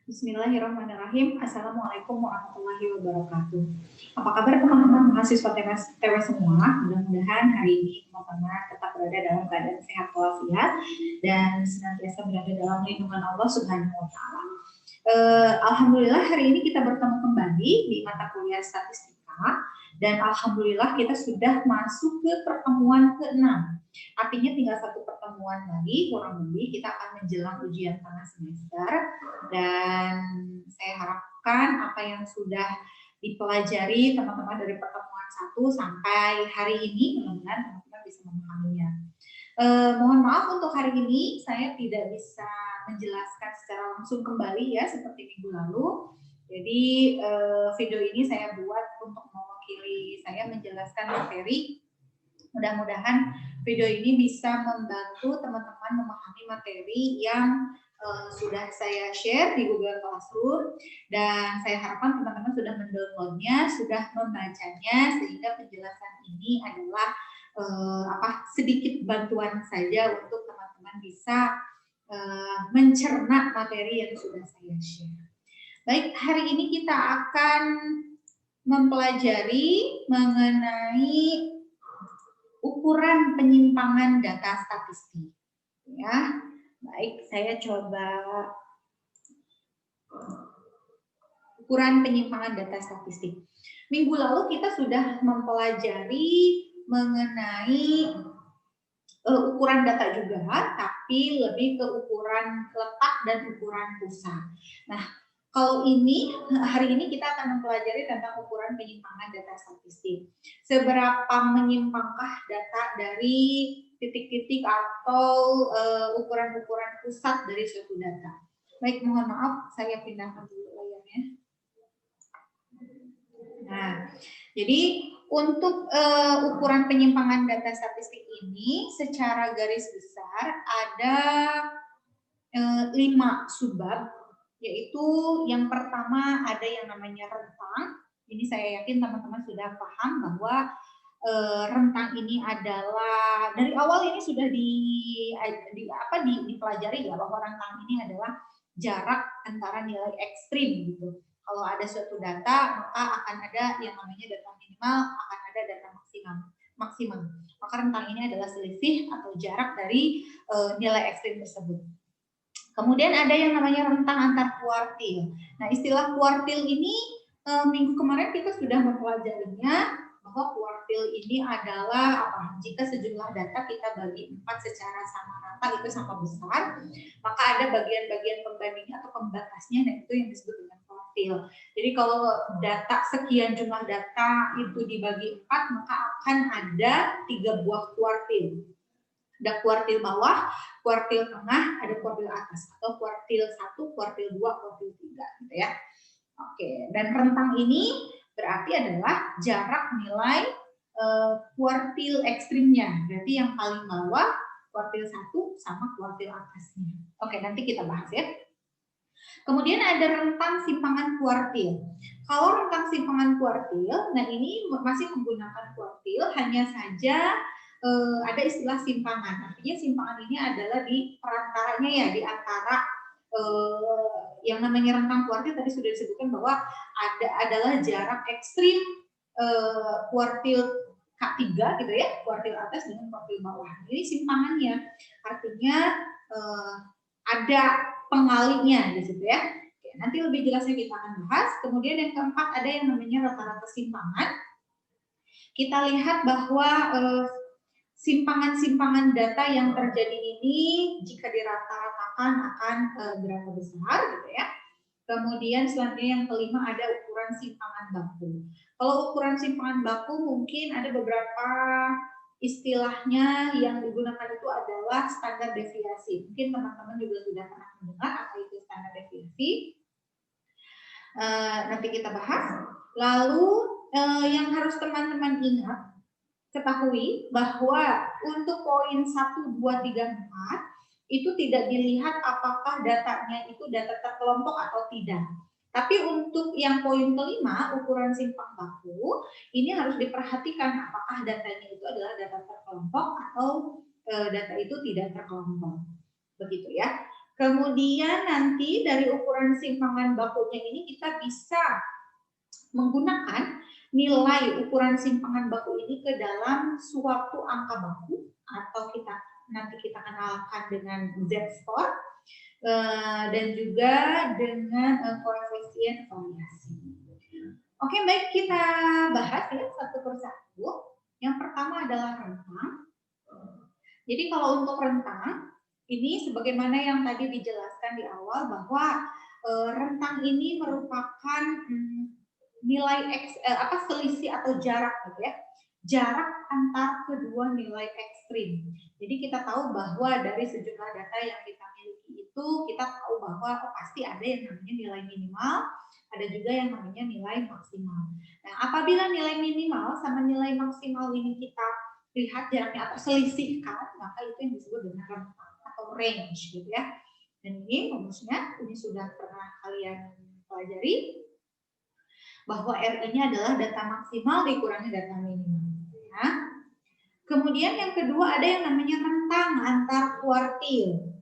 Bismillahirrahmanirrahim. Assalamualaikum warahmatullahi wabarakatuh. Apa kabar teman-teman mahasiswa TW semua? Mudah-mudahan hari ini teman-teman tetap berada dalam keadaan sehat walafiat dan senantiasa berada dalam lindungan Allah Subhanahu wa taala. Alhamdulillah hari ini kita bertemu kembali di mata kuliah statistika dan alhamdulillah kita sudah masuk ke pertemuan ke-6. Artinya tinggal satu pertemuan lagi, kurang lebih kita akan menjelang ujian tengah semester dan saya harapkan apa yang sudah dipelajari teman-teman dari pertemuan 1 sampai hari ini mudah-mudahan teman-teman bisa memahaminya. Mohon maaf untuk hari ini saya tidak bisa menjelaskan secara langsung kembali ya seperti minggu lalu. Jadi video ini saya buat untuk mewakili saya menjelaskan materi. Mudah-mudahan video ini bisa membantu teman-teman memahami materi yang sudah saya share di Google Classroom dan saya harapkan teman-teman sudah mendownloadnya, sudah membacanya sehingga penjelasan ini adalah sedikit bantuan saja untuk teman-teman bisa mencerna materi yang sudah saya share. Baik, hari ini kita akan mempelajari mengenai ukuran penyimpangan data statistik. Ya, baik, saya coba ukuran penyimpangan data statistik. Minggu lalu kita sudah mempelajari mengenai ukuran data juga, tapi lebih ke ukuran letak dan ukuran pusat. Nah, kalau ini, hari ini kita akan mempelajari tentang ukuran penyimpangan data statistik. Seberapa menyimpangkah data dari titik-titik atau ukuran-ukuran pusat dari suatu data. Baik, mohon maaf, saya pindahkan dulu layarnya. Nah, jadi untuk ukuran penyimpangan data statistik ini secara garis besar ada 5 subbab, yaitu yang pertama ada yang namanya rentang. Ini saya yakin teman-teman sudah paham bahwa rentang ini adalah dari awal ini sudah dipelajari ya bahwa rentang ini adalah jarak antara nilai ekstrim gitu. Kalau ada suatu data maka akan ada yang namanya data minimal, akan ada data maksimum. Maka rentang ini adalah selisih atau jarak dari nilai ekstrim tersebut. Kemudian ada yang namanya rentang antar kuartil. Nah, istilah kuartil ini minggu kemarin kita sudah mempelajarinya bahwa kuartil ini adalah apa? Jika sejumlah data kita bagi 4 secara sama rata itu sama besar, maka ada bagian-bagian pembandingnya atau pembatasnya, dan itu yang disebut dengan kuartil. Jadi kalau data sekian jumlah data itu dibagi 4, maka akan ada 3 buah kuartil. Ada kuartil bawah, kuartil tengah, ada kuartil atas, atau kuartil 1, kuartil 2, kuartil 3 gitu ya. Oke, dan rentang ini berarti adalah jarak nilai kuartil ekstrimnya. Berarti yang paling bawah kuartil 1 sama kuartil atasnya. Oke, nanti kita bahas ya. Kemudian ada rentang simpangan kuartil. Kalau rentang simpangan kuartil, nah ini masih menggunakan kuartil, hanya saja ada istilah simpangan. Artinya simpangan ini adalah di perantaranya ya, di antara yang namanya rentang kuartil tadi sudah disebutkan bahwa adalah jarak ekstrim kuartil K3 gitu ya, kuartil atas dengan kuartil bawah. Ini simpangannya, artinya ada pengalinya di situ ya. Oke, nanti lebih jelasnya kita akan bahas. Kemudian yang keempat ada yang namanya rata-rata simpangan. Kita lihat bahwa simpangan-simpangan data yang terjadi ini jika dirata-ratakan akan berapa besar gitu ya. Kemudian selanjutnya yang kelima ada ukuran simpangan baku. Kalau ukuran simpangan baku mungkin ada beberapa istilahnya yang digunakan itu adalah standar deviasi. Mungkin teman-teman juga sudah pernah mendengar apa itu standar deviasi. Nanti kita bahas. Lalu yang harus teman-teman ingat, ketahui bahwa untuk poin 1, 2, 3, 4 itu tidak dilihat apakah datanya itu data terkelompok atau tidak. Tapi untuk yang poin kelima, ukuran simpang baku, ini harus diperhatikan apakah datanya itu adalah data terkelompok atau data itu tidak terkelompok. Begitu ya. Kemudian nanti dari ukuran simpangan bakunya ini kita bisa menggunakan nilai ukuran simpangan baku ini ke dalam suatu angka baku atau nanti kita kenalkan dengan Z-score dan juga dengan koefisien variasi. Oke, baik, kita bahas ya satu persatu. Yang pertama adalah rentang. Jadi kalau untuk rentang, ini sebagaimana yang tadi dijelaskan di awal bahwa rentang ini merupakan nilai selisih atau jarak gitu ya. Jarak antar kedua nilai ekstrim. Jadi kita tahu bahwa dari sejumlah data yang kita miliki itu kita tahu bahwa pasti ada yang namanya nilai minimal, ada juga yang namanya nilai maksimal. Nah, apabila nilai minimal sama nilai maksimal ini kita lihat jaraknya atau selisihkan, maka itu yang disebut dengan rentang atau range gitu ya. Dan ini rumusnya ini sudah pernah kalian pelajari bahwa R ini adalah data maksimal dikurangi data minimal. Ya. Kemudian yang kedua ada yang namanya rentang antar kuartil.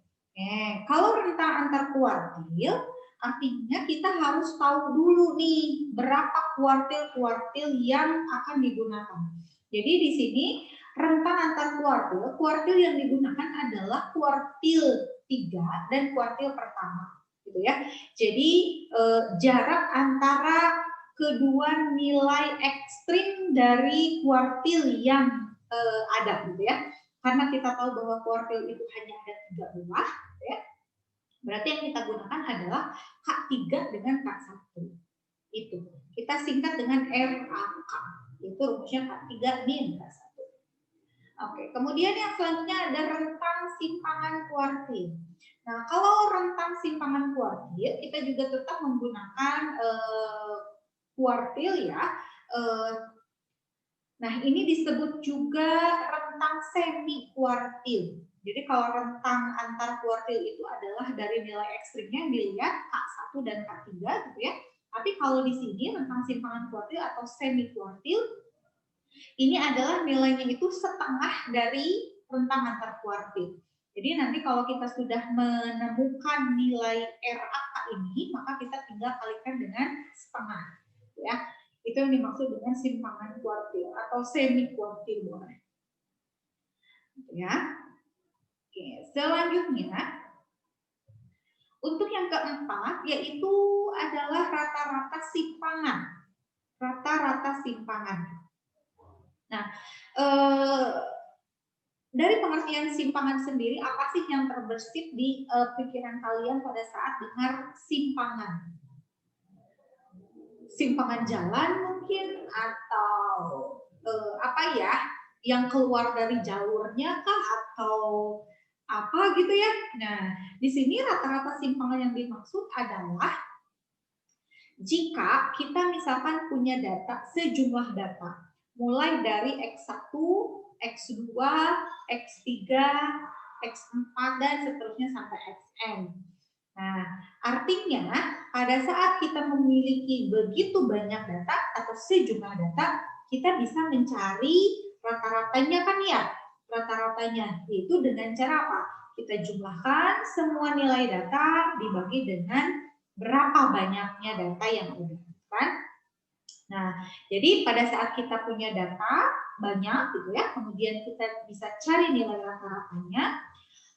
Kalau rentang antar kuartil, artinya kita harus tahu dulu nih berapa kuartil-kuartil yang akan digunakan. Jadi di sini rentang antar kuartil yang digunakan adalah kuartil 3 dan kuartil pertama, gitu ya. Jadi jarak antara kedua nilai ekstrim dari kuartil yang ada, gitu ya. Karena kita tahu bahwa kuartil itu hanya ada 3 buah, ya. Berarti yang kita gunakan adalah K3 dengan K1. Itu. Kita singkat dengan RAK. Itu rumusnya K3 min K1. Oke, kemudian yang selanjutnya ada rentang simpangan kuartil. Nah, kalau rentang simpangan kuartil, kita juga tetap menggunakan kuartil ya. Nah, ini disebut juga rentang semi kuartil. Jadi kalau rentang antar kuartil itu adalah dari nilai ekstrimnya yang dilihat K1 dan K3 gitu ya. Tapi kalau di sini rentang simpangan kuartil atau semi kuartil ini adalah nilainya itu setengah dari rentang antar kuartil. Jadi nanti kalau kita sudah menemukan nilai RAK ini, maka kita tinggal kalikan dengan setengah ya. Itu yang dimaksud dengan simpangan kuartil atau semi kuartil boleh. Ya. Oke, selanjutnya untuk yang keempat yaitu adalah rata-rata simpangan. Rata-rata simpangan. Nah, dari pengertian simpangan sendiri, apa sih yang terbersit di pikiran kalian pada saat dengar simpangan? Simpangan jalan mungkin atau apa ya yang keluar dari jalurnya kah atau apa gitu ya. Nah, di sini rata-rata simpangan yang dimaksud adalah jika kita misalkan punya data, sejumlah data, mulai dari X1, X2, X3, X4, dan seterusnya sampai Xn. Nah, artinya pada saat kita memiliki begitu banyak data atau sejumlah data, kita bisa mencari rata-ratanya kan ya. Rata-ratanya itu dengan cara apa? Kita jumlahkan semua nilai data dibagi dengan berapa banyaknya data yang udah kan. Nah, jadi pada saat kita punya data banyak gitu ya, kemudian kita bisa cari nilai rata-ratanya,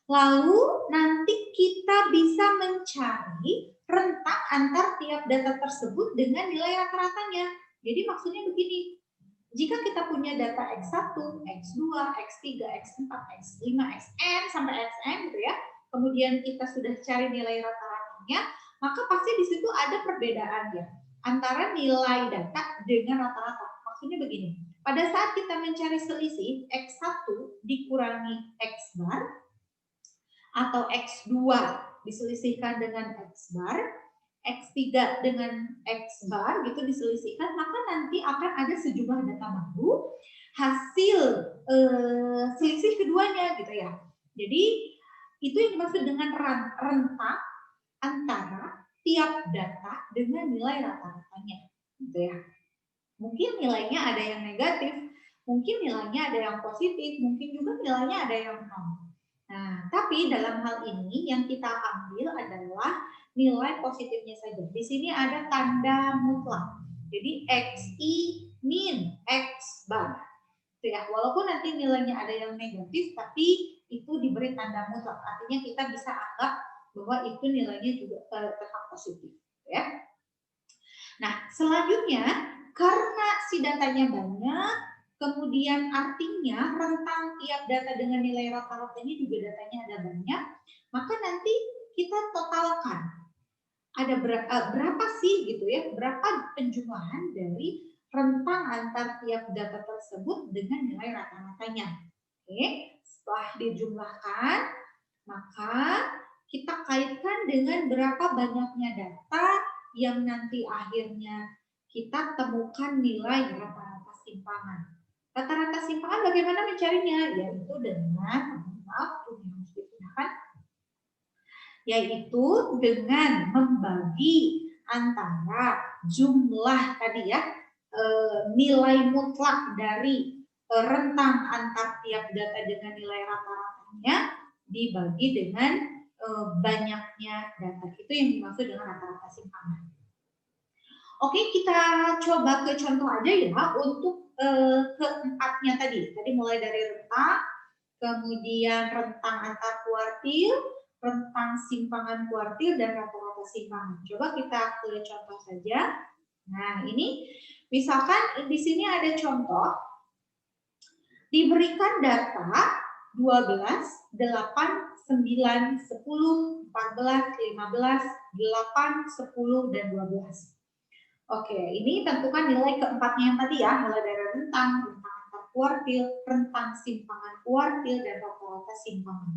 lalu nanti kita bisa mencari rentang antar tiap data tersebut dengan nilai rata-ratanya. Jadi maksudnya begini, jika kita punya data X1, X2, X3, X4, X5, Xn sampai Xn gitu ya, kemudian kita sudah cari nilai rata-ratanya, maka pasti di situ ada perbedaannya antara nilai data dengan rata-rata. Maksudnya begini, pada saat kita mencari selisih X1 dikurangi X bar atau X2 diselisihkan dengan X bar, X3 dengan X bar gitu diselisihkan, maka nanti akan ada sejumlah data baru hasil selisih keduanya gitu ya. Jadi itu yang dimaksud dengan rentang antara tiap data dengan nilai rata-ratanya gitu ya. Mungkin nilainya ada yang negatif, mungkin nilainya ada yang positif, mungkin juga nilainya ada yang nol. Nah, tapi dalam hal ini yang kita ambil adalah nilai positifnya saja. Di sini ada tanda mutlak. Jadi XI min X bar. Ya, walaupun nanti nilainya ada yang negatif, tapi itu diberi tanda mutlak. Artinya kita bisa anggap bahwa itu nilainya juga tetap positif. Ya. Nah, selanjutnya karena si datanya banyak, kemudian artinya rentang tiap data dengan nilai rata-rata ini juga datanya ada banyak, maka nanti kita totalkan. Ada berapa sih gitu ya, berapa penjumlahan dari rentang antar tiap data tersebut dengan nilai rata-ratanya. Oke, setelah dijumlahkan, maka kita kaitkan dengan berapa banyaknya data yang nanti akhirnya kita temukan nilai rata-rata simpangan. Rata-rata simpangan bagaimana mencarinya? Yaitu dengan, maaf, ini harus digunakan, yaitu dengan membagi antara jumlah tadi ya, nilai mutlak dari rentang antar tiap data dengan nilai rata-ratanya dibagi dengan banyaknya data. Itu yang dimaksud dengan rata-rata simpangan. Oke, kita coba ke contoh aja ya untuk keempatnya tadi. Tadi mulai dari rentang, kemudian rentang antar kuartil, rentang simpangan kuartil, dan rata-rata simpangan. Coba kita ke contoh saja. Nah, ini misalkan di sini ada contoh, diberikan data 12, 8, 9, 10, 14, 15, 8, 10, dan 12. Oke, ini tentukan nilai keempatnya yang tadi ya, mulai dari rentang, rentang antar kuartil, rentang simpangan kuartil, dan rata-rata simpangan.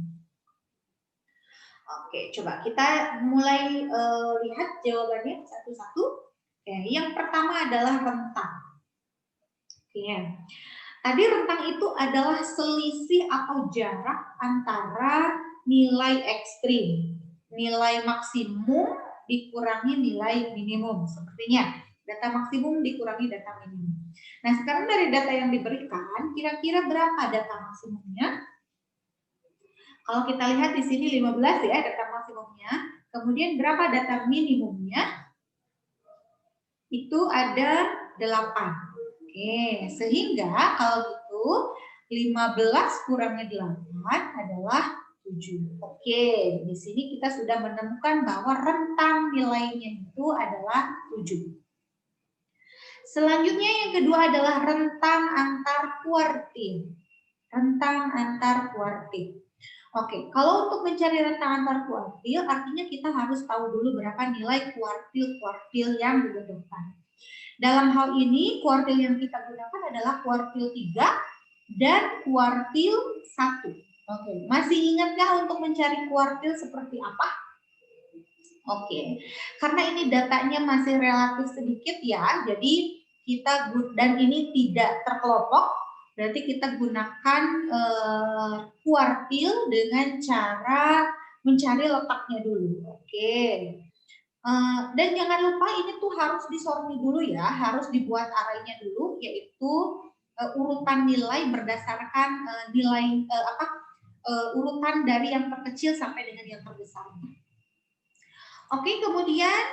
Oke, coba kita mulai lihat jawabannya satu-satu. Oke, yang pertama adalah rentang. Oke, tadi rentang itu adalah selisih atau jarak antara nilai ekstrim, nilai maksimum dikurangi nilai minimum. Sepertinya data maksimum dikurangi data minimum. Nah, sekarang dari data yang diberikan, kira-kira berapa data maksimumnya? Kalau kita lihat di sini 15 ya data maksimumnya. Kemudian berapa data minimumnya? Itu ada 8. Oke, sehingga kalau gitu 15 kurangi 8 adalah 7. Oke, di sini kita sudah menemukan bahwa rentang nilainya itu adalah 7. Selanjutnya yang kedua adalah rentang antar kuartil. Rentang antar kuartil. Oke, kalau untuk mencari rentang antar kuartil, artinya kita harus tahu dulu berapa nilai kuartil-kuartil yang dibutuhkan. Dalam hal ini, kuartil yang kita gunakan adalah kuartil 3 dan kuartil 1. Oke, masih ingatkah untuk mencari kuartil seperti apa? Oke, karena ini datanya masih relatif sedikit ya, jadi kita, dan ini tidak terkelompok, berarti kita gunakan kuartil dengan cara mencari letaknya dulu. Oke. Dan jangan lupa ini tuh harus disorti dulu ya, harus dibuat arraynya dulu, yaitu urutan nilai berdasarkan nilai urutan dari yang terkecil sampai dengan yang terbesar. Oke, kemudian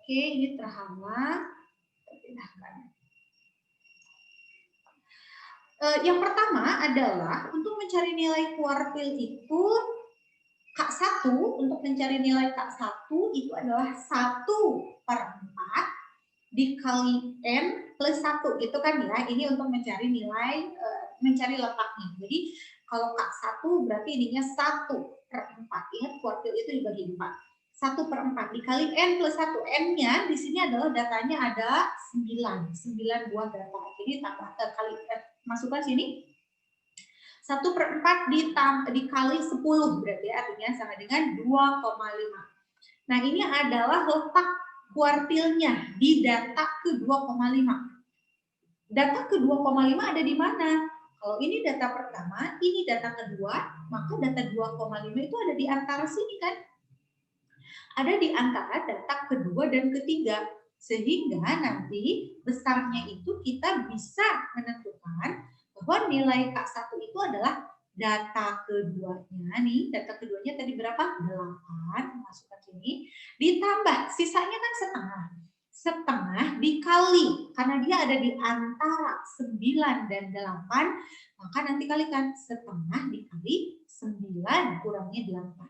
ini terhama. Yang pertama adalah untuk mencari nilai kuartil itu K1, untuk mencari nilai K1 itu adalah 1/4 dikali N plus 1 gitu kan ya. Ini untuk mencari nilai, mencari letaknya. Jadi kalau K1 berarti ininya 1/4. Ingat kuartil itu dibagi 4. 1/4 dikali N plus 1. N-nya di sini adalah datanya ada 9 buah data. Jadi tambah kali masukkan sini. 1/4 dikali 10 berarti artinya sama dengan 2,5. Nah, ini adalah letak kuartilnya di data ke 2,5. Data ke 2,5 ada di mana? Kalau ini data pertama, ini data kedua, maka data 2,5 itu ada di antara sini kan? Ada di antara data kedua dan ketiga. Sehingga nanti besarnya itu kita bisa menentukan bahwa nilai K1 itu adalah data keduanya nih, data keduanya tadi berapa? 8, masukkan sini, ditambah, sisanya kan setengah. Setengah dikali, karena dia ada di antara 9 dan 8, maka nanti kalikan setengah dikali 9 kurangi 8.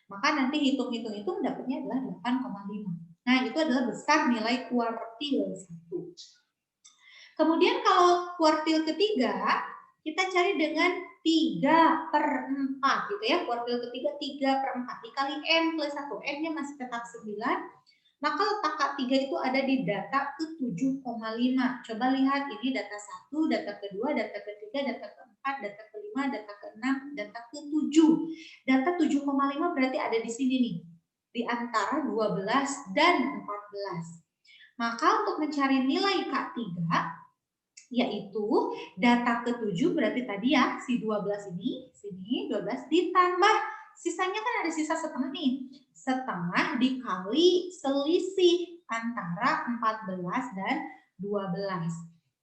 Maka nanti hitung-hitung dapatnya adalah 8,5. Nah, itu adalah besar nilai kuartil 1. Kemudian kalau kuartil ketiga, kita cari dengan 3/4 gitu ya. Kuartil ketiga 3/4 dikali N plus 1. N-nya masih tetap 9. Maka letak K3 itu ada di data ke-7,5. Coba lihat ini data 1, data kedua, data ketiga, data keempat, data kelima, data keenam, data ke-7. Data 7,5 berarti ada di sini nih. Di antara 12 dan 14. Maka untuk mencari nilai K3, yaitu data ke-7 berarti tadi ya si 12 ini, sini 12 ditambah sisanya kan ada sisa setengah nih. Setengah dikali selisih antara 14 dan 12.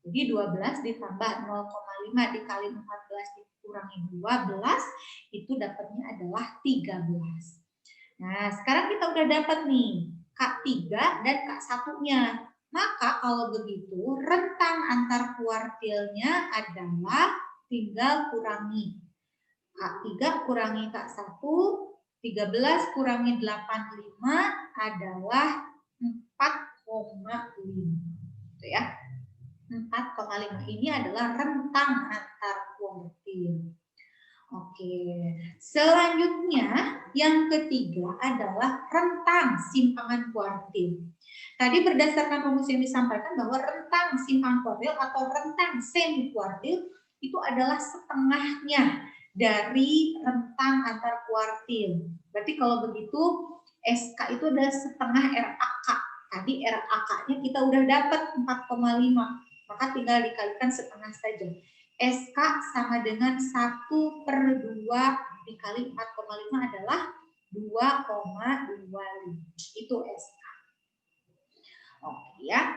Jadi 12 ditambah 0,5 dikali 14 dikurangi 12 itu dapatnya adalah 13. Nah, sekarang kita udah dapat nih K3 dan K1-nya. Maka kalau begitu rentang antar kuartilnya adalah tinggal kurangi. K3 kurangi K1, 13 kurangi 85 adalah 4,5. Gitu ya. 4,5 ini adalah rentang antar kuartil. Oke, selanjutnya yang ketiga adalah rentang simpangan kuartil. Tadi berdasarkan rumus yang disampaikan bahwa rentang simpangan kuartil atau rentang semi kuartil itu adalah setengahnya dari rentang antar kuartil. Berarti kalau begitu SK itu adalah setengah RAK. Tadi RAK-nya kita udah dapat 4,5, maka tinggal dikalikan setengah saja. SK sama dengan 1/2 dikali 4,5 adalah 2,25. Itu SK. Oke ya.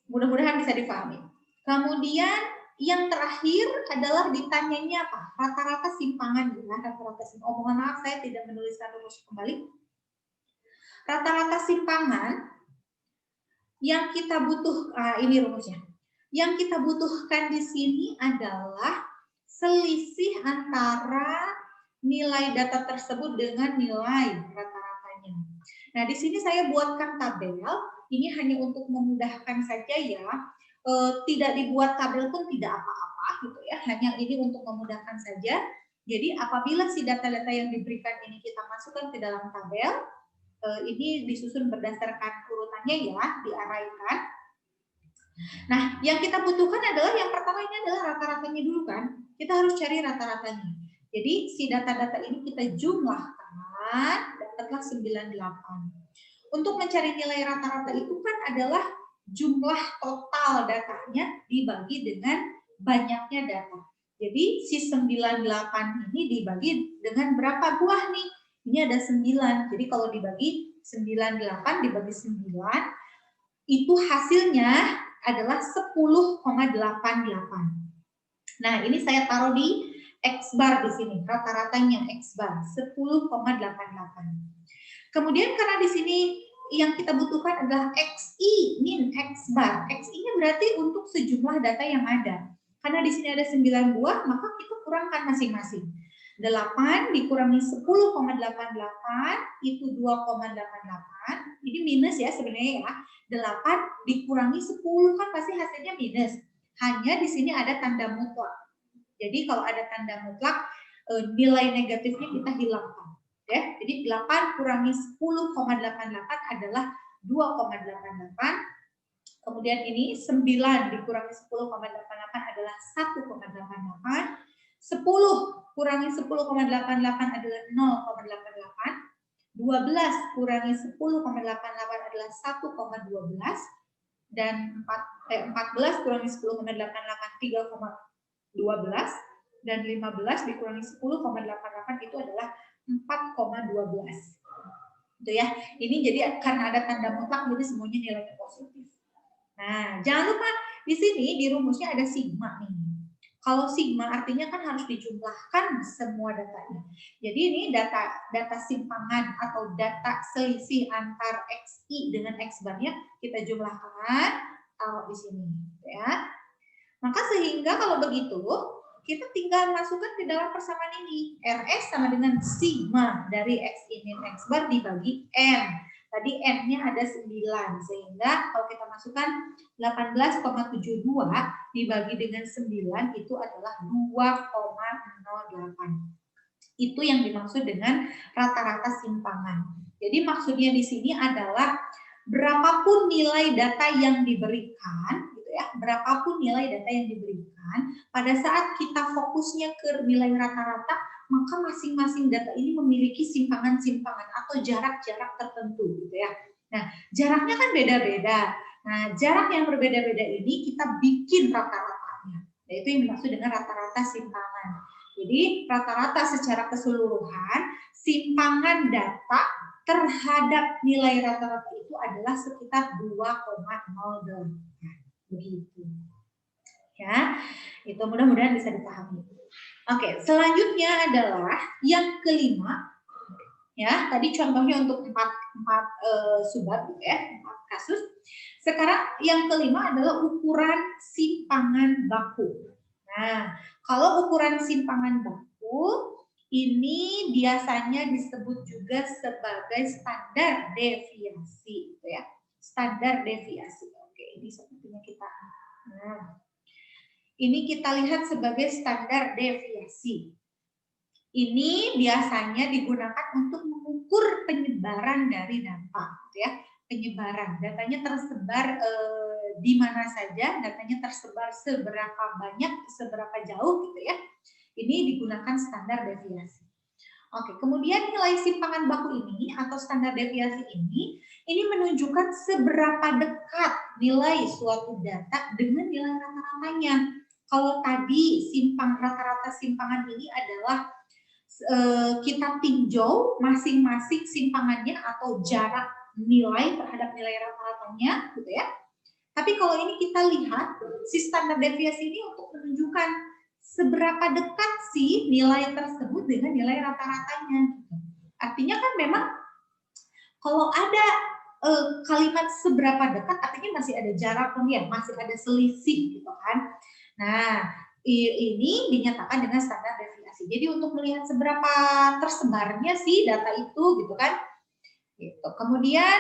Mudah-mudahan bisa dipahami. Kemudian yang terakhir adalah ditanyanya apa? Rata-rata simpangan. Rata-rata simpangan. Oh, mohon maaf saya tidak menuliskan rumus kembali. Rata-rata simpangan yang kita butuh, ini rumusnya. Yang kita butuhkan di sini adalah selisih antara nilai data tersebut dengan nilai rata-ratanya. Nah, di sini saya buatkan tabel. Ini hanya untuk memudahkan saja ya. Tidak dibuat tabel pun tidak apa-apa gitu ya. Hanya ini untuk memudahkan saja. Jadi apabila si data-data yang diberikan ini kita masukkan ke dalam tabel, ini disusun berdasarkan urutannya ya, diarahkan. Nah, yang kita butuhkan adalah yang pertama ini adalah rata-ratanya dulu kan. Kita harus cari rata-ratanya. Jadi si data-data ini kita jumlahkan, dapatlah 98. Untuk mencari nilai rata-rata itu kan adalah jumlah total datanya dibagi dengan banyaknya data. Jadi si 98 ini dibagi dengan berapa buah nih? Ini ada 9. Jadi kalau dibagi 98 dibagi 9, itu hasilnya adalah 10,88. Nah, ini saya taruh di X bar di sini, rata-ratanya X bar 10,88. Kemudian karena di sini yang kita butuhkan adalah XI min X bar. XI-nya berarti untuk sejumlah data yang ada. Karena di sini ada 9 buah, maka kita kurangkan masing-masing. 8 dikurangi 10,88 itu 2,88. Ini minus ya sebenarnya ya. 8 dikurangi 10 kan pasti hasilnya minus. Hanya di sini ada tanda mutlak. Jadi kalau ada tanda mutlak, nilai negatifnya kita hilangkan. Ya, jadi 8 kurangi 10,88 adalah 2,88. Kemudian ini 9 dikurangi 10,88 adalah 1,88. 10 kurangi 10,88 adalah 0,88. 12 kurangi 10,88 adalah 1,12. Dan 14 kurangi 10,88 3,12. Dan 15 dikurangi 10,88 itu adalah 4,12. Itu ya. Ini jadi karena ada tanda mutlak jadi semuanya nilainya positif. Nah, jangan lupa di sini di rumusnya ada sigma nih. Kalau sigma artinya kan harus dijumlahkan semua datanya. Jadi ini data simpangan atau data selisih antar XI dengan X barnya kita jumlahkan taruh di sini ya. Maka sehingga kalau begitu kita tinggal masukkan ke dalam persamaan ini. RS sama dengan sigma dari X ini X bar dibagi N. Tadi N-nya ada 9, sehingga kalau kita masukkan 18,72 dibagi dengan 9 itu adalah 2,08. Itu yang dimaksud dengan rata-rata simpangan. Jadi maksudnya di sini adalah berapapun nilai data yang diberikan, gitu ya, berapapun nilai data yang diberikan, pada saat kita fokusnya ke nilai rata-rata, maka masing-masing data ini memiliki simpangan-simpangan atau jarak-jarak tertentu, gitu ya. Nah, jaraknya kan beda-beda. Nah, jarak yang berbeda-beda ini kita bikin rata-ratanya, yaitu yang dimaksud dengan rata-rata simpangan. Jadi, rata-rata secara keseluruhan simpangan data terhadap nilai rata-rata itu adalah sekitar 2,08. Begitu. Ya, itu mudah-mudahan bisa dipahami. Oke, selanjutnya adalah yang kelima, ya. Tadi contohnya untuk empat subbab, gitu ya, 4 kasus. Sekarang yang kelima adalah ukuran simpangan baku. Nah, kalau ukuran simpangan baku ini biasanya disebut juga sebagai standar deviasi, gitu ya. Standar deviasi. Oke, ini sepertinya kita. Nah, ini kita lihat sebagai standar deviasi. Ini biasanya digunakan untuk mengukur penyebaran dari data, gitu ya. Penyebaran, datanya tersebar di mana saja, datanya tersebar seberapa banyak, seberapa jauh, gitu ya. Ini digunakan standar deviasi. Oke, kemudian nilai simpangan baku ini atau standar deviasi ini menunjukkan seberapa dekat nilai suatu data dengan nilai rata-ratanya. Kalau tadi rata-rata simpangan ini adalah kita tinjau masing-masing simpangannya atau jarak nilai terhadap nilai rata-ratanya, gitu ya. Tapi kalau ini kita lihat si standar deviasi ini untuk menunjukkan seberapa dekat sih nilai tersebut dengan nilai rata-ratanya. Artinya kan memang kalau ada kalimat seberapa dekat artinya masih ada jarak ya, masih ada selisih gitu kan. Nah, ini dinyatakan dengan standar deviasi. Jadi untuk melihat seberapa tersebarnya sih data itu gitu kan. Gitu. Kemudian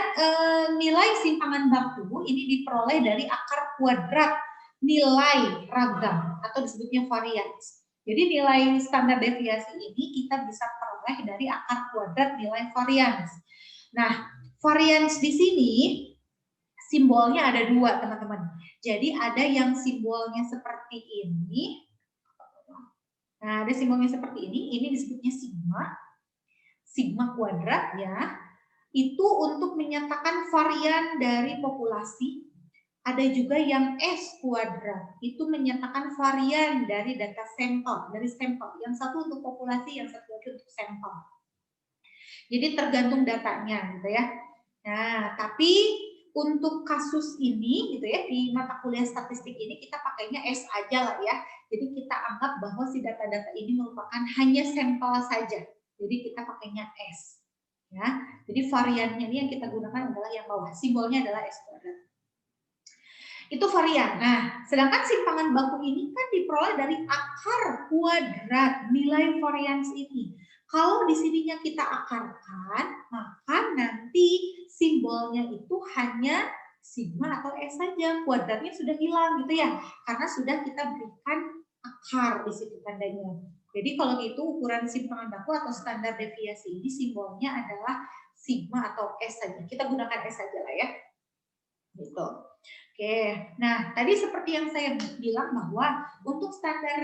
nilai simpangan baku ini diperoleh dari akar kuadrat nilai ragam atau disebutnya varians. Jadi nilai standar deviasi ini kita bisa peroleh dari akar kuadrat nilai varians. Nah, varians di sini simbolnya ada 2, teman-teman. Jadi ada yang simbolnya seperti ini. Nah, ada simbolnya seperti ini disebutnya sigma kuadrat ya. Itu untuk menyatakan varian dari populasi. Ada juga yang S kuadrat, itu menyatakan varian dari data sampel, dari sampel. Yang satu untuk populasi, yang satu lagi untuk sampel. Jadi tergantung datanya gitu ya. Nah, tapi untuk kasus ini gitu ya, di mata kuliah statistik ini kita pakainya S aja lah ya. Jadi kita anggap bahwa si data-data ini merupakan hanya sampel saja. Jadi kita pakainya S. Ya. Jadi variannya ini yang kita gunakan adalah yang bawah. Simbolnya adalah S kuadrat. Itu varian. Nah, sedangkan simpangan baku ini kan diperoleh dari akar kuadrat nilai varians ini. Kalau di sininya kita akarkan, maka nanti simbolnya itu hanya sigma atau S saja. Kuadratnya sudah hilang gitu ya. Karena sudah kita berikan akar di situ tandanya. Jadi kalau itu ukuran simpangan baku atau standar deviasi ini simbolnya adalah sigma atau S saja. Kita gunakan S saja lah ya. Gitu. Oke, nah tadi seperti yang saya bilang bahwa untuk standar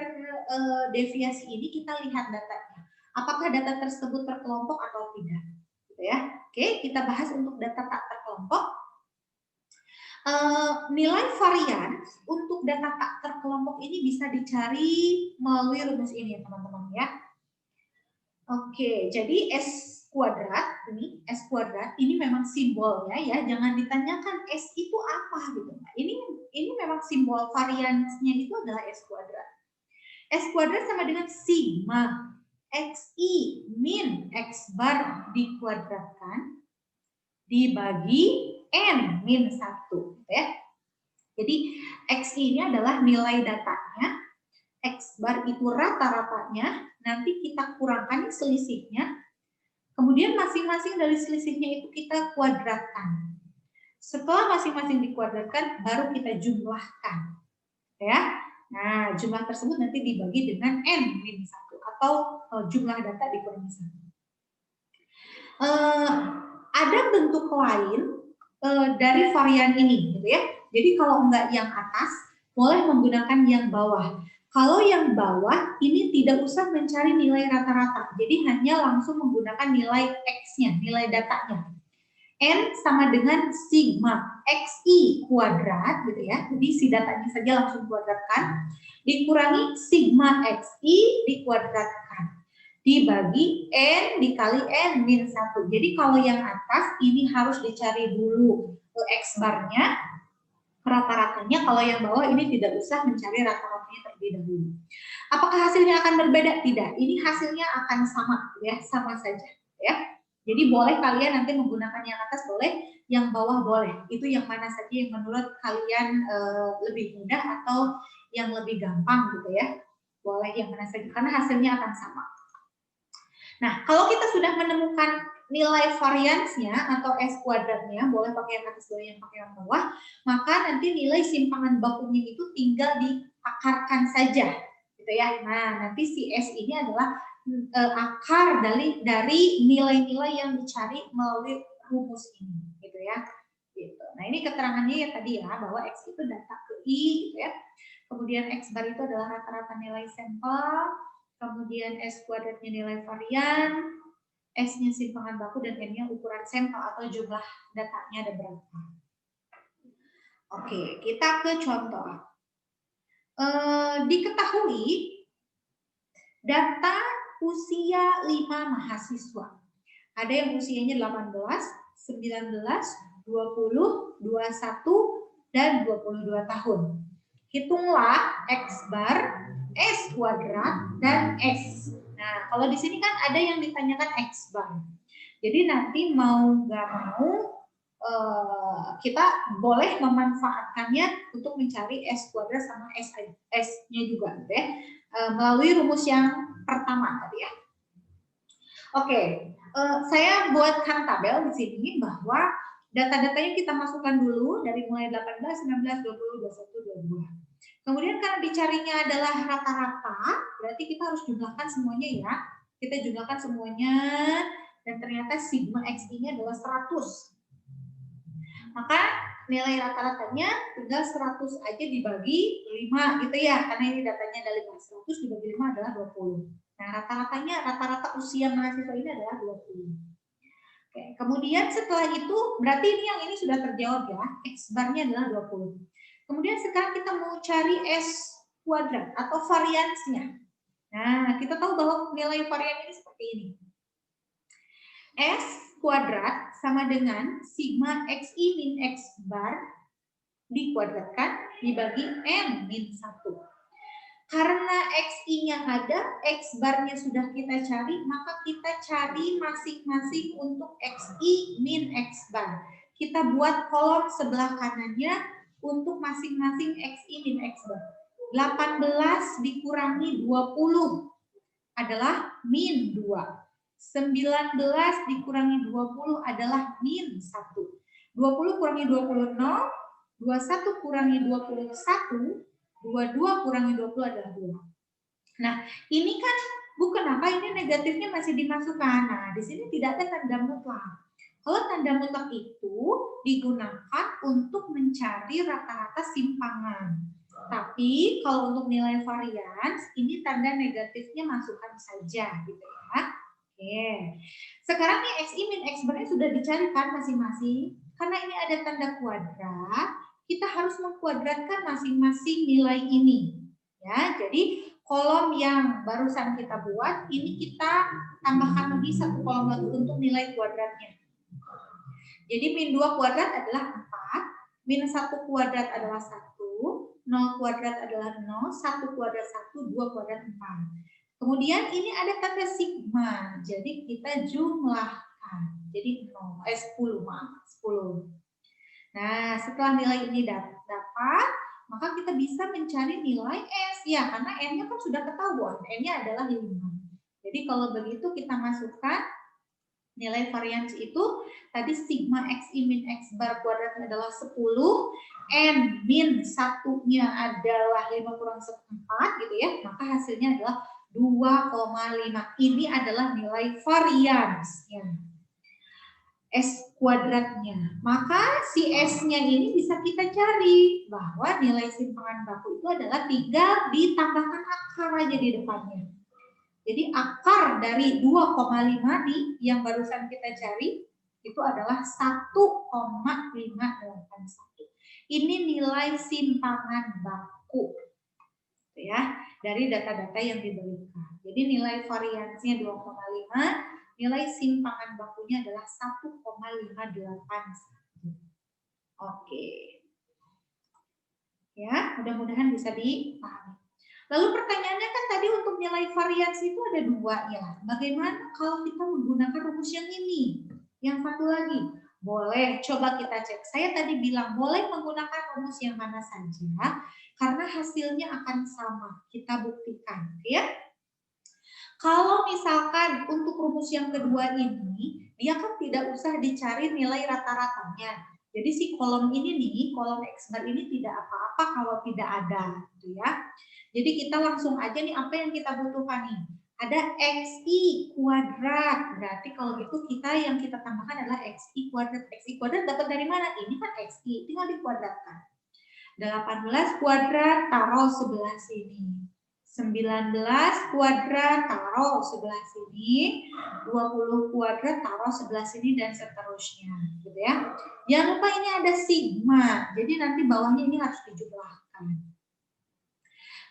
deviasi ini kita lihat datanya. Apakah data tersebut terkelompok atau tidak? Gitu ya. Oke, kita bahas untuk data tak terkelompok. Nilai varian untuk data tak terkelompok ini bisa dicari melalui rumus ini ya teman-teman ya. Oke, jadi S kuadrat ini memang simbolnya ya, jangan ditanyakan S itu apa gitu. Nah, ini memang simbol variansnya itu adalah S kuadrat. S kuadrat sama dengan sigma XI min X bar dikuadratkan dibagi N min 1. Ya. Jadi XI ini adalah nilai datanya, X bar itu rata-ratanya, nanti kita kurangkan selisihnya, kemudian masing-masing dari selisihnya itu kita kuadratkan. Setelah masing-masing dikuadratkan, baru kita jumlahkan. Ya. Nah, jumlah tersebut nanti dibagi dengan N-1 atau jumlah data dikurangi 1. Ada bentuk lain dari varian ini, gitu ya. Jadi kalau enggak yang atas, boleh menggunakan yang bawah. Kalau yang bawah, ini tidak usah mencari nilai rata-rata. Jadi hanya langsung menggunakan nilai X-nya, nilai datanya. N sama dengan sigma XI kuadrat, gitu ya. Jadi si datanya saja langsung kuadratkan. Dikurangi sigma XI dikuadratkan. Dibagi N dikali N min 1. Jadi kalau yang atas ini harus dicari dulu X barnya, rata-ratanya. Kalau yang bawah ini tidak usah mencari rata-ratanya terlebih dahulu. Apakah hasilnya akan berbeda? Tidak. Ini hasilnya akan sama, ya, sama saja, ya. Jadi boleh kalian nanti menggunakan yang atas, boleh, yang bawah boleh. Itu yang mana saja yang menurut kalian lebih mudah atau yang lebih gampang, gitu ya. Boleh yang mana saja, karena hasilnya akan sama. Nah, kalau kita sudah menemukan nilai variansnya atau S kuadratnya, boleh pakai yang atas, boleh yang pakai yang bawah, maka nanti nilai simpangan bakunya itu tinggal diakarkan saja, gitu ya. Nah, nanti si S ini adalah akar dari nilai-nilai yang dicari melalui rumus ini, gitu ya. Gitu. Nah, ini keterangannya ya tadi ya, bahwa X itu data ke I, gitu ya. Kemudian X bar itu adalah rata-rata nilai sampel, kemudian S kuadratnya nilai varian, S-nya simpangan baku, dan N-nya ukuran sampel atau jumlah datanya ada berapa. Oke, kita ke contoh. Diketahui data usia 5 mahasiswa. Ada yang usianya 18, 19, 20, 21, dan 22 tahun. Hitunglah X bar, S kuadrat, dan S. Nah, kalau di sini kan ada yang ditanyakan X bar. Jadi nanti mau nggak mau kita boleh memanfaatkannya untuk mencari S kuadrat sama S-nya juga, gitu ya, melalui rumus yang pertama tadi ya. Oke, saya buatkan tabel di sini bahwa data-datanya kita masukkan dulu dari mulai 18, 19, 20, 21, 22. Kemudian karena dicarinya adalah rata-rata, berarti kita harus jumlahkan semuanya ya. Kita jumlahkan semuanya, dan ternyata sigma XI-nya adalah 100. Maka nilai rata-ratanya tinggal 100 aja dibagi 5 gitu ya. Karena ini datanya ada 5. 100 dibagi 5 adalah 20. Nah, rata-rata usia mahasiswa ini adalah 20. Oke, kemudian setelah itu berarti ini sudah terjawab ya. X barnya adalah 20. Kemudian sekarang kita mau cari S kuadrat atau variansnya. Nah, kita tahu bahwa nilai varian ini seperti ini. S kuadrat sama dengan sigma XI min X bar dikuadratkan dibagi N min 1. Karena XI-nya ada, X bar-nya sudah kita cari, maka kita cari masing-masing untuk XI min X bar. Kita buat kolom sebelah kanannya untuk masing-masing XI min X bar. 18 dikurangi 20 adalah min 2. 19 dikurangi 20 adalah min 1. 20 kurangi 20, 0. 21 kurangi 21, 22 kurangi 20 adalah 2. Nah, ini kan bukan apa, ini negatifnya masih dimasukkan. Nah, di sini tidak ada tanda mutlak. Kalau tanda mutlak itu digunakan untuk mencari rata-rata simpangan. Tapi kalau untuk nilai varians, ini tanda negatifnya masukkan saja, gitu ya. Oke. Sekarang nih XI min X bar-nya sudah dicarikan masing-masing. Karena ini ada tanda kuadrat, kita harus mengkuadratkan masing-masing nilai ini. Ya, jadi kolom yang barusan kita buat, ini kita tambahkan lagi satu kolom lagi untuk nilai kuadratnya. Jadi min 2 kuadrat adalah 4, min 1 kuadrat adalah 1, 0 0 kuadrat adalah 0, 1 kuadrat 1, 2 kuadrat 4. Kemudian ini ada tanda sigma, jadi kita jumlahkan. Jadi 10, maaf, 10. Nah, setelah nilai ini dapat, maka kita bisa mencari nilai S. Ya, karena N-nya kan sudah ketahuan, N-nya adalah 5. Jadi kalau begitu kita masukkan nilai varians itu, tadi sigma XI min X bar kuadrat adalah 10, N min 1-nya adalah 5 kurang 4 gitu ya, maka hasilnya adalah 2,5. Ini adalah nilai variansnya. S kuadratnya. Maka si S-nya ini bisa kita cari bahwa nilai simpangan baku itu adalah tinggal ditambahkan akar aja di depannya. Jadi akar dari 2,5 nih yang barusan kita cari itu adalah 1,581. Ini nilai simpangan baku ya dari data-data yang diberikan. Jadi nilai variansnya 2,5. Nilai simpangan bakunya adalah 1,581. Oke. Ya, mudah-mudahan bisa dipahami. Lalu pertanyaannya kan tadi untuk nilai varians itu ada 2 ya. Bagaimana kalau kita menggunakan rumus yang ini? Yang satu lagi. Boleh, coba kita cek. Saya tadi bilang boleh menggunakan rumus yang mana saja karena hasilnya akan sama. Kita buktikan, ya. Kalau misalkan untuk rumus yang kedua ini, dia kan tidak usah dicari nilai rata-ratanya. Jadi si kolom ini nih, kolom X bar ini tidak apa-apa kalau tidak ada, gitu ya. Jadi kita langsung aja nih apa yang kita butuhkan nih. Ada XI kuadrat, berarti kalau gitu kita yang kita tambahkan adalah XI kuadrat. XI kuadrat dapat dari mana? Ini kan XI, tinggal dikuadratkan. 18 kuadrat taruh sebelah sini. 19 kuadrat taruh sebelah sini, 20 kuadrat taruh sebelah sini dan seterusnya, gitu ya. Jangan lupa ini ada sigma, jadi nanti bawahnya ini harus dijumlahkan.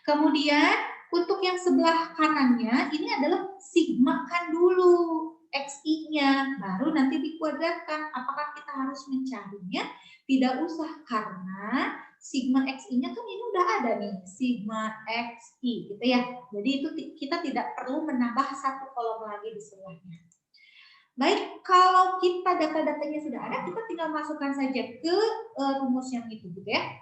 Kemudian untuk yang sebelah kanannya ini adalah sigma kan dulu XI-nya, baru nanti dikuadratkan. Apakah kita harus mencarinya? Tidak usah karena sigma XI-nya kan ini udah ada nih, sigma XI gitu ya. Jadi itu kita tidak perlu menambah satu kolom lagi di sebelahnya. Baik, kalau kita data-datanya sudah ada, kita tinggal masukkan saja ke rumus yang itu gitu ya.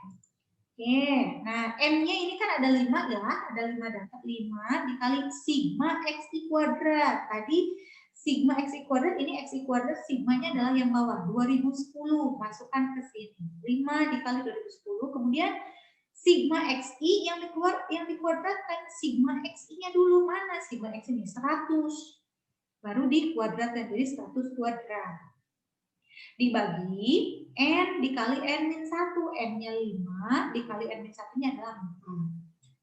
Oke, nah M-nya ini kan ada 5 ya, ada 5 data, 5 dikali sigma XI kuadrat. Tadi sigma XI kuadrat, ini XI kuadrat, sigmanya adalah yang bawah, 2010, masukkan ke sini. 5 dikali 2010, kemudian sigma XI yang dikuadratkan, sigma XI-nya dulu, mana sigma XI ini? 100. Baru dikuadratkan, jadi 100 kuadrat. Dibagi N dikali N-1, N-nya 5, dikali N-1-nya adalah 4.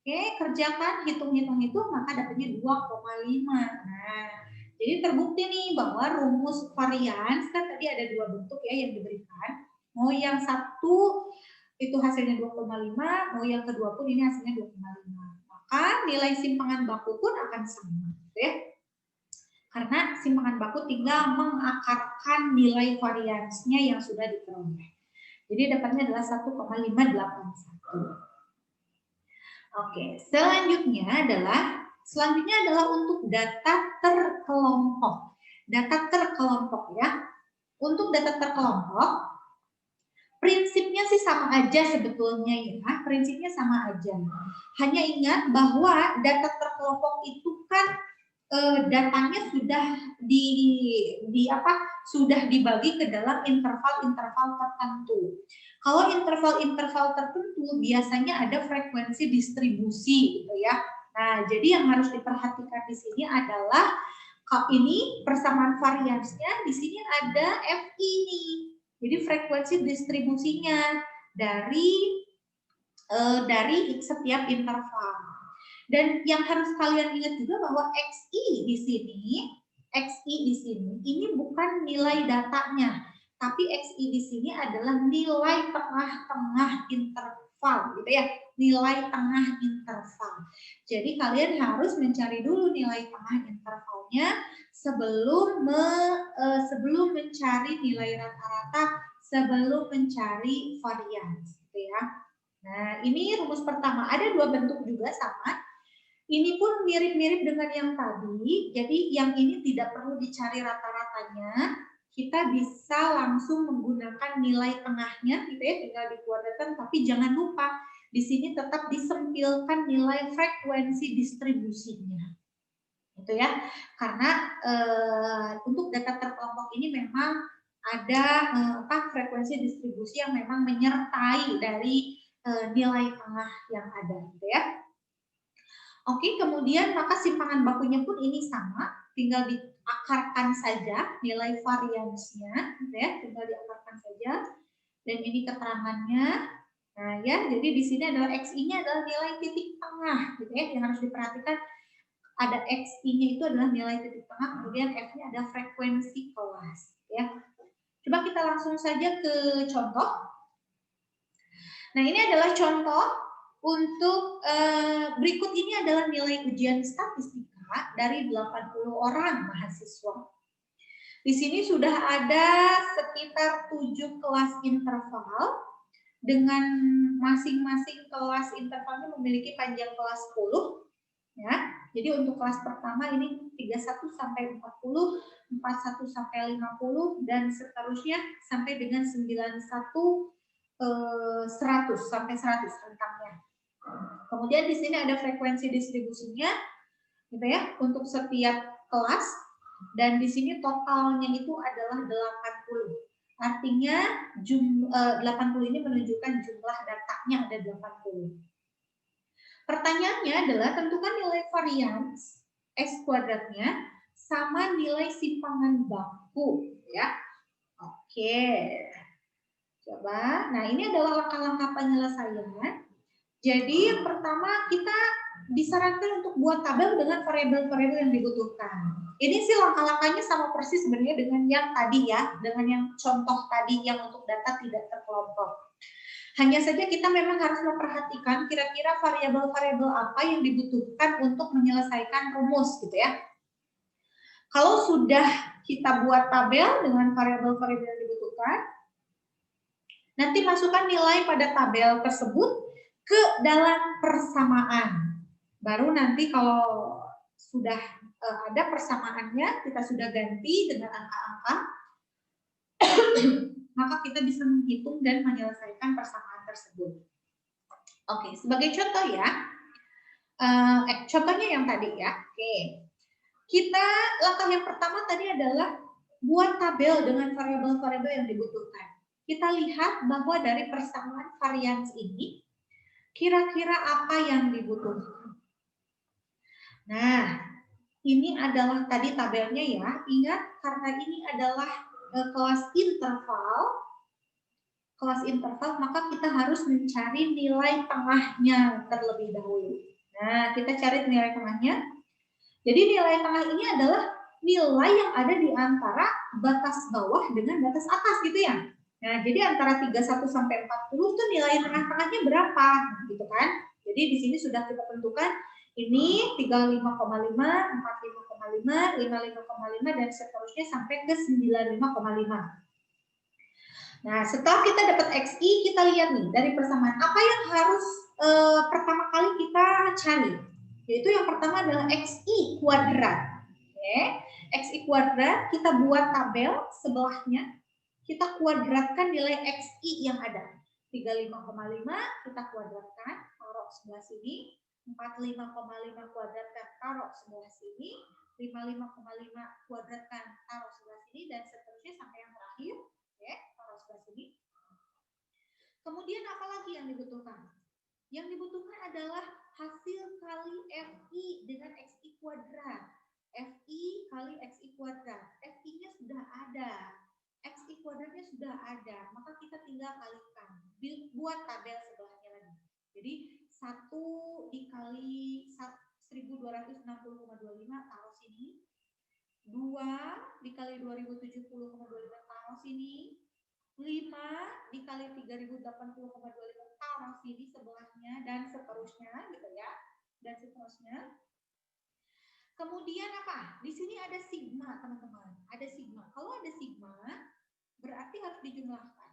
Oke, kerjakan, hitung-hitung itu, maka dapatnya 2,5. Nah, jadi terbukti nih bahwa rumus varians, kan tadi ada 2 bentuk ya yang diberikan. Mau yang satu itu hasilnya 2,5, mau yang kedua pun ini hasilnya 2,5. Maka nilai simpangan baku pun akan sama, ya. Karena simpangan baku tinggal mengakarkan nilai variansnya yang sudah diperoleh. Jadi dapatnya adalah 1,581. Oke, selanjutnya adalah untuk data terkelompok. Data terkelompok ya. Untuk data terkelompok, prinsipnya sih sama aja sebetulnya ya. Prinsipnya sama aja. Hanya ingat bahwa data terkelompok itu kan datanya sudah sudah dibagi ke dalam interval-interval tertentu. Kalau interval-interval tertentu biasanya ada frekuensi distribusi gitu ya. Nah, jadi yang harus diperhatikan di sini adalah ini persamaan variansnya, di sini ada FI nih. Jadi frekuensi distribusinya dari setiap interval. Dan yang harus kalian ingat juga bahwa XI di sini ini bukan nilai datanya, tapi XI di sini adalah nilai tengah-tengah interval gitu ya, nilai tengah interval. Jadi kalian harus mencari dulu nilai tengah intervalnya sebelum mencari nilai rata-rata, sebelum mencari varians gitu ya. Nah, ini rumus pertama. Ada dua bentuk juga sama. Ini pun mirip-mirip dengan yang tadi. Jadi yang ini tidak perlu dicari rata-ratanya. Kita bisa langsung menggunakan nilai tengahnya, gitu ya, tinggal dikuadratkan. Tapi jangan lupa di sini tetap disempilkan nilai frekuensi distribusinya, gitu ya. Karena untuk data terkelompok ini memang ada frekuensi distribusi yang memang menyertai dari nilai tengah yang ada, gitu ya. Oke, kemudian maka simpangan bakunya pun ini sama, tinggal diakarkan saja nilai variansnya, gitu ya, tinggal diakarkan saja. Dan ini keterangannya. Nah, ya, jadi di sini adalah XI-nya adalah nilai titik tengah, gitu ya, yang harus diperhatikan. Ada XI-nya itu adalah nilai titik tengah, kemudian F-nya ada frekuensi kelas, ya. Coba kita langsung saja ke contoh. Nah, ini adalah contoh untuk berikut ini adalah nilai ujian statistika dari 80 orang mahasiswa. Di sini sudah ada sekitar 7 kelas interval dengan masing-masing kelas intervalnya memiliki panjang kelas 10. Ya. Jadi untuk kelas pertama ini 31 sampai 40, 41 sampai 50 dan seterusnya sampai dengan 91 100 sampai 100 rentangnya. Kemudian di sini ada frekuensi distribusinya, gitu ya, untuk setiap kelas. Dan di sini totalnya itu adalah 80. Artinya 80 ini menunjukkan jumlah datanya ada 80. Pertanyaannya adalah tentukan nilai varians X kuadratnya sama nilai simpangan baku, ya. Oke. Coba. Nah, ini adalah langkah-langkah penyelesaian. Jadi yang pertama kita disarankan untuk buat tabel dengan variabel-variabel yang dibutuhkan. Ini sih langkah-langkahnya sama persis sebenarnya dengan yang tadi ya, dengan yang contoh tadi yang untuk data tidak terkelompok. Hanya saja kita memang harus memperhatikan kira-kira variabel-variabel apa yang dibutuhkan untuk menyelesaikan rumus, gitu ya. Kalau sudah kita buat tabel dengan variabel-variabel yang dibutuhkan, nanti masukkan nilai pada tabel tersebut ke dalam persamaan. Baru nanti kalau sudah ada persamaannya, kita sudah ganti dengan angka-angka, maka kita bisa menghitung dan menyelesaikan persamaan tersebut. Oke, sebagai contoh ya, contohnya yang tadi ya. Oke, kita langkah yang pertama tadi adalah buat tabel dengan variabel-variabel yang dibutuhkan. Kita lihat bahwa dari persamaan varians ini, kira-kira apa yang dibutuhkan. Nah, ini adalah tadi tabelnya ya. Ingat, karena ini adalah kelas interval, maka kita harus mencari nilai tengahnya terlebih dahulu. Nah, kita cari nilai tengahnya. Jadi nilai tengah ini adalah nilai yang ada di antara batas bawah dengan batas atas, gitu ya. Nah, jadi antara 31 sampai 40 itu nilai tengah-tengahnya berapa, gitu kan? Jadi di sini sudah kita tentukan ini 35,5, 45,5, 55,5 dan seterusnya sampai ke 95,5. Nah, setelah kita dapat XI, kita lihat nih dari persamaan apa yang harus pertama kali kita cari. Yaitu yang pertama adalah XI kuadrat. Oke. XI kuadrat kita buat tabel sebelahnya. Kita kuadratkan nilai XI yang ada. 35,5 kita kuadratkan, taruh sebelah sini. 45,5 kuadratkan, taruh sebelah sini. 55,5 kuadratkan, taruh sebelah sini. Dan seterusnya sampai yang terakhir. Oke, taruh sebelah sini. Kemudian apa lagi yang dibutuhkan? Yang dibutuhkan adalah hasil kali FI dengan XI kuadrat. FI kali XI kuadrat. FI-nya sudah ada. XI kuadratnya sudah ada. Maka kita tinggal kalikan. Buat tabel sebelahnya lagi. Jadi 1 dikali 1260,25 taruh sini. 2 dikali 2070,25 taruh sini. 5 dikali 3080,25 taruh sini sebelahnya dan seterusnya, gitu ya. Dan seterusnya. Kemudian apa? Di sini ada sigma, teman-teman. Ada sigma. Kalau ada sigma, berarti harus dijumlahkan.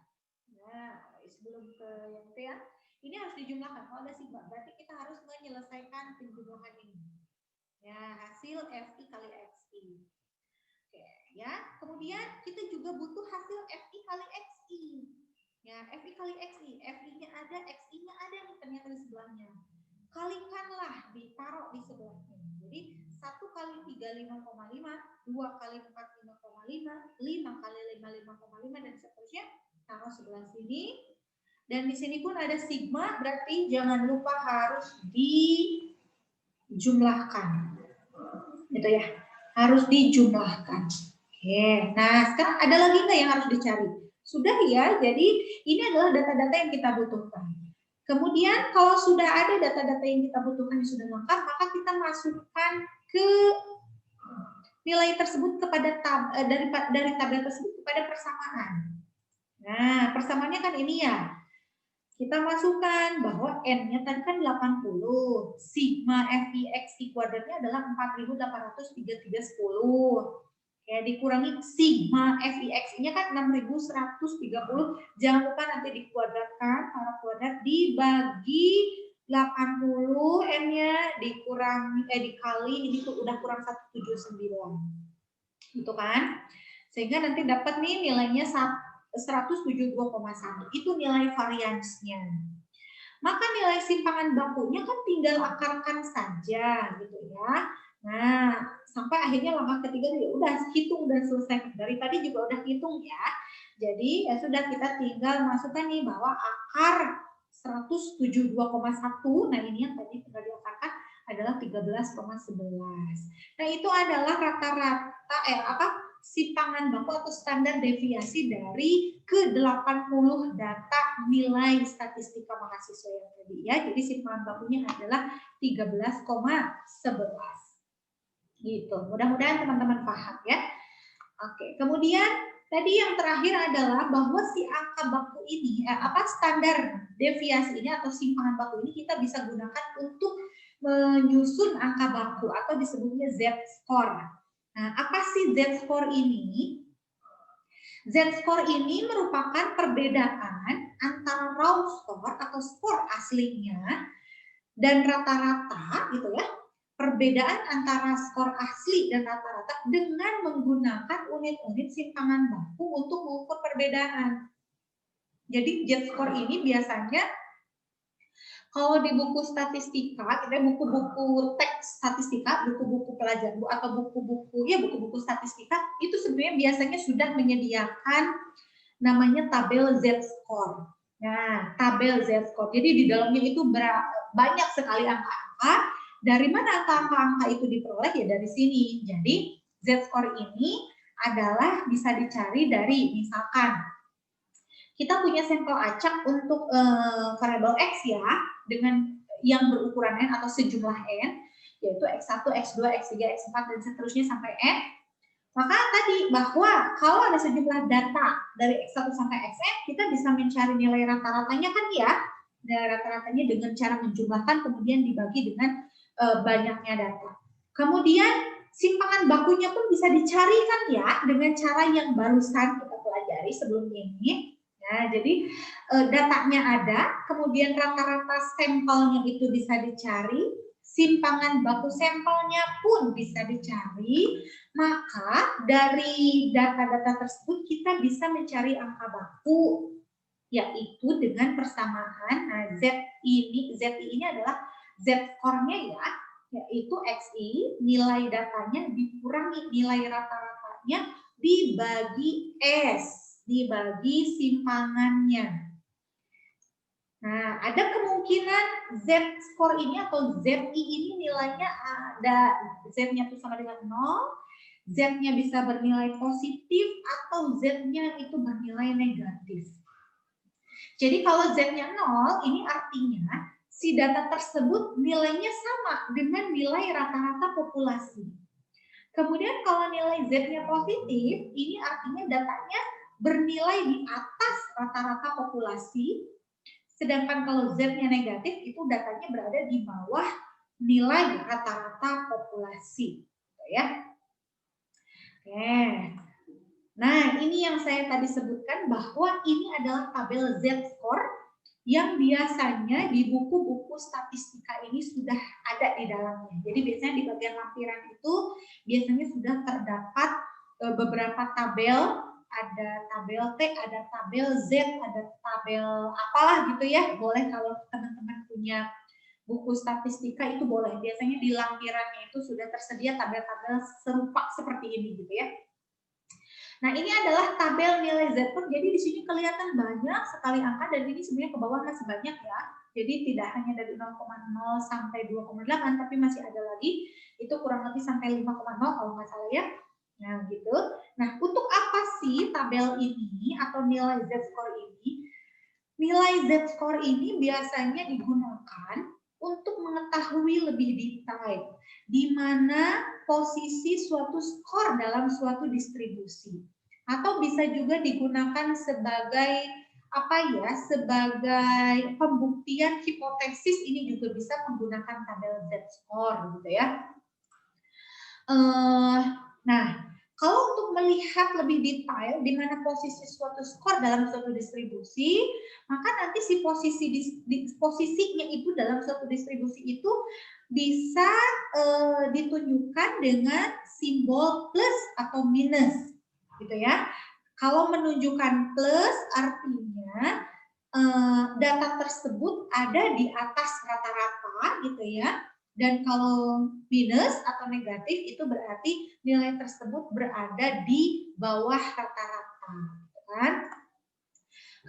Nah, sebelum ke yang itu ya. Ini harus dijumlahkan. Kalau ada sigma, berarti kita harus menyelesaikan penjumlahan ini. Ya, hasil FI kali XI. Oke, ya. Kemudian kita juga butuh hasil FI kali XI. Ya, FI kali XI. FI-nya ada, XI-nya ada nih ternyata di sebelahnya. Kalikanlah, ditaruh di sebelahnya. Jadi 1 kali 35,5, 2 kali 45,5, 5 kali 55,5 dan seterusnya. Taruh sebelah sini. Dan di sini pun ada sigma, berarti jangan lupa harus dijumlahkan. Gitu ya. Harus dijumlahkan. Oke. Nah, sekarang ada lagi nggak yang harus dicari? Sudah ya, jadi ini adalah data-data yang kita butuhkan. Kemudian kalau sudah ada data-data yang kita butuhkan yang sudah lengkap, maka kita masukkan ke nilai tersebut kepada dari tabel tersebut kepada persamaan. Nah, persamaannya kan ini ya. Kita masukkan bahwa N-nya tadi kan 80. Sigma FIXI kuadratnya adalah 4.833,10. Ya, dikurangi sigma FIXI-nya kan 6.130. Jangan lupa nanti dikuadratkan, para kuadrat dibagi 80, N-nya dikurangi dikali ini tuh udah kurang 179. Gitu kan? Sehingga nanti dapat nih nilainya 172,1. Itu nilai variansnya. Maka nilai simpangan bakunya kan tinggal akarkan saja gitu ya. Nah, sampai akhirnya langkah ketiga ya udah hitung dan selesai. Dari tadi juga udah hitung ya. Jadi ya sudah kita tinggal masukkan nih bahwa akar 172,1. Nah, ini yang tadi tinggal diakarkan adalah 13,11. Nah, itu adalah rata-rata simpangan baku atau standar deviasi dari ke-80 data nilai statistika mahasiswa yang tadi ya. Jadi simpangan bakunya adalah 13,11. Gitu. Mudah-mudahan teman-teman paham ya. Oke, kemudian tadi yang terakhir adalah bahwa si angka baku ini standar deviasi ini atau simpangan baku ini kita bisa gunakan untuk menyusun angka baku atau disebutnya Z-score. Nah, apa sih Z-score ini? Z-score ini merupakan perbedaan antara raw score atau skor aslinya dan rata-rata gitu ya. Perbedaan antara skor asli dan rata-rata dengan menggunakan unit-unit simpangan baku untuk mengukur perbedaan. Jadi Z-score ini biasanya kalau di buku statistika, kita buku-buku teks statistika, buku-buku pelajaran atau buku-buku statistika itu sebenarnya biasanya sudah menyediakan namanya tabel Z-score. Nah, tabel Z-score. Jadi di dalamnya itu banyak sekali angka-angka. Dari mana angka-angka itu diperoleh? Ya dari sini. Jadi Z-score ini adalah bisa dicari dari misalkan kita punya sampel acak untuk variabel X ya, dengan yang berukuran N atau sejumlah N, yaitu X1, X2, X3, X4, dan seterusnya sampai N. Maka tadi bahwa kalau ada sejumlah data dari X1 sampai Xn, kita bisa mencari nilai rata-ratanya kan ya, nilai rata-ratanya dengan cara menjumlahkan kemudian dibagi dengan banyaknya data. Kemudian simpangan bakunya pun bisa dicari kan ya, dengan cara yang barusan kita pelajari sebelumnya ini. Nah, jadi datanya ada, kemudian rata-rata sampelnya itu bisa dicari, simpangan baku sampelnya pun bisa dicari, maka dari data-data tersebut kita bisa mencari angka baku, yaitu dengan persamaan. Nah, ZI ini adalah Z-score-nya ya, yaitu XI, nilai datanya dikurangi nilai rata-ratanya dibagi S, dibagi simpangannya. Nah, ada kemungkinan Z-score ini atau ZI ini nilainya ada, Z-nya itu sama dengan 0, Z-nya bisa bernilai positif atau Z-nya itu bernilai negatif. Jadi kalau Z-nya 0, ini artinya si data tersebut nilainya sama dengan nilai rata-rata populasi. Kemudian kalau nilai Z-nya positif, ini artinya datanya bernilai di atas rata-rata populasi. Sedangkan kalau Z-nya negatif, itu datanya berada di bawah nilai rata-rata populasi. Ya. Oke. Nah, ini yang saya tadi sebutkan bahwa ini adalah tabel Z-score yang biasanya di buku-buku statistika ini sudah ada di dalamnya. Jadi biasanya di bagian lampiran itu biasanya sudah terdapat beberapa tabel, ada tabel T, ada tabel Z, ada tabel apalah gitu ya. Boleh kalau teman-teman punya buku statistika itu boleh. Biasanya di lampirannya itu sudah tersedia tabel-tabel serupa seperti ini gitu ya. Nah, ini adalah tabel nilai Z-score. Jadi di sini kelihatan banyak sekali angka dan ini sebenarnya ke bawah masih banyak ya. Jadi tidak hanya dari 0,0 sampai 2,8 tapi masih ada lagi. Itu kurang lebih sampai 5,0 kalau nggak salah ya. Nah, gitu. Nah, untuk apa sih tabel ini atau nilai Z-score ini? Nilai Z-score ini biasanya digunakan untuk mengetahui lebih detail di mana posisi suatu skor dalam suatu distribusi. Atau bisa juga digunakan sebagai apa ya, sebagai pembuktian hipotesis, ini juga bisa menggunakan tabel Z-score gitu ya. Nah, kalau untuk melihat lebih detail di mana posisi suatu skor dalam suatu distribusi, maka nanti si posisinya itu dalam suatu distribusi itu bisa ditunjukkan dengan simbol plus atau minus, gitu ya. Kalau menunjukkan plus artinya data tersebut ada di atas rata-rata, gitu ya. Dan kalau minus atau negatif itu berarti nilai tersebut berada di bawah rata-rata, kan?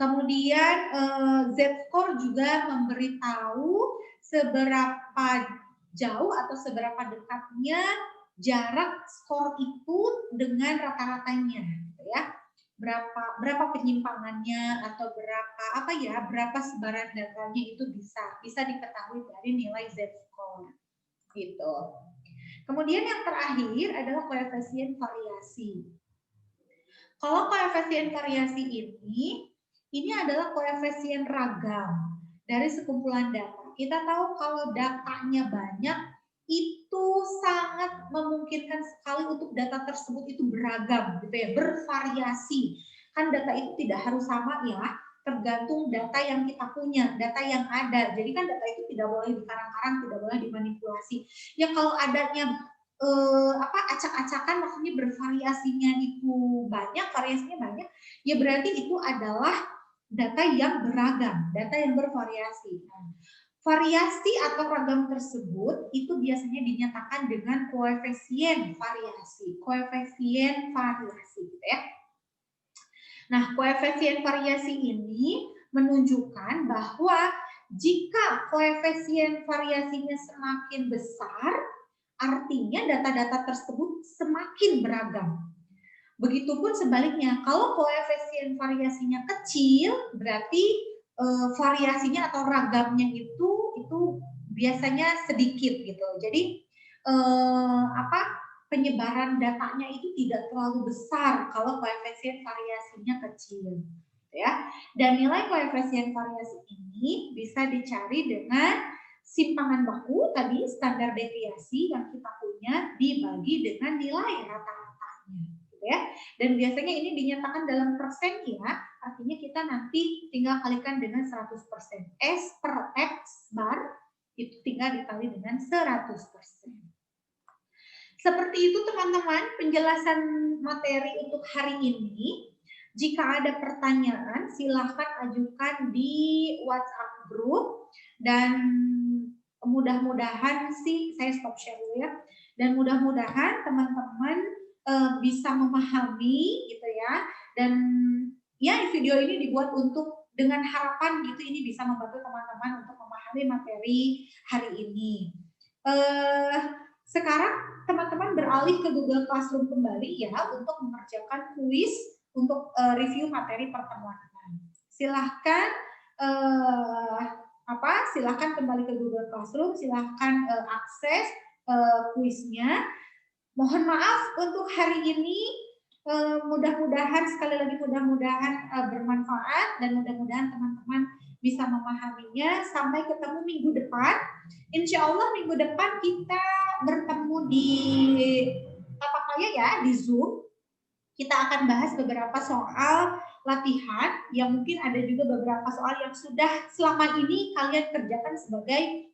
Kemudian Z-score juga memberitahu seberapa jauh atau seberapa dekatnya jarak skor itu dengan rata-ratanya, gitu ya. Berapa penyimpangannya atau berapa sebaran datanya itu bisa diketahui dari nilai Z-score gitu. Kemudian yang terakhir adalah koefisien variasi. Kalau koefisien variasi ini adalah koefisien ragam dari sekumpulan data. Kita tahu kalau datanya banyak, itu sangat memungkinkan sekali untuk data tersebut itu beragam, gitu ya, bervariasi. Kan data itu tidak harus sama ya, tergantung data yang kita punya, data yang ada. Jadi kan data itu tidak boleh dikarang-karang, tidak boleh dimanipulasi. Ya kalau adanya acak-acakan, maksudnya bervariasinya itu banyak, variasinya banyak, ya berarti itu adalah data yang beragam, data yang bervariasi. Variasi atau ragam tersebut itu biasanya dinyatakan dengan koefisien variasi, gitu ya. Nah, koefisien variasi ini menunjukkan bahwa jika koefisien variasinya semakin besar, artinya data-data tersebut semakin beragam. Begitupun sebaliknya, kalau koefisien variasinya kecil, berarti variasinya atau ragamnya itu biasanya sedikit gitu. Jadi penyebaran datanya itu tidak terlalu besar kalau koefisien variasinya kecil, ya. Dan nilai koefisien variasi ini bisa dicari dengan simpangan baku tadi, standar deviasi yang kita punya dibagi dengan nilai rata-ratanya, gitu ya. Dan biasanya ini dinyatakan dalam persen ya, artinya kita nanti tinggal kalikan dengan 100%. S per X bar itu tinggal dikali dengan 100%. Seperti itu teman-teman penjelasan materi untuk hari ini. Jika ada pertanyaan silahkan ajukan di WhatsApp group dan mudah-mudahan sih saya stop share dulu ya. Dan mudah-mudahan teman-teman bisa memahami gitu ya. Dan ya video ini dibuat untuk dengan harapan gitu ini bisa membantu teman-teman untuk memahami materi hari ini. Sekarang teman-teman beralih ke Google Classroom kembali ya untuk mengerjakan kuis untuk review materi pertemuan. Silahkan silahkan kembali ke Google Classroom, silahkan akses kuisnya. Mohon maaf untuk hari ini, mudah-mudahan sekali lagi mudah-mudahan bermanfaat dan mudah-mudahan teman-teman bisa memahaminya. Sampai ketemu minggu depan. Insya Allah minggu depan kita bertemu di ya di Zoom. Kita akan bahas beberapa soal latihan yang mungkin ada juga beberapa soal yang sudah selama ini kalian kerjakan sebagai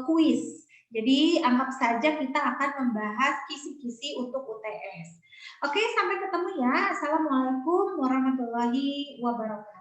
kuis. Jadi anggap saja kita akan membahas kisi-kisi untuk UTS. Oke, sampai ketemu ya. Assalamualaikum warahmatullahi wabarakatuh.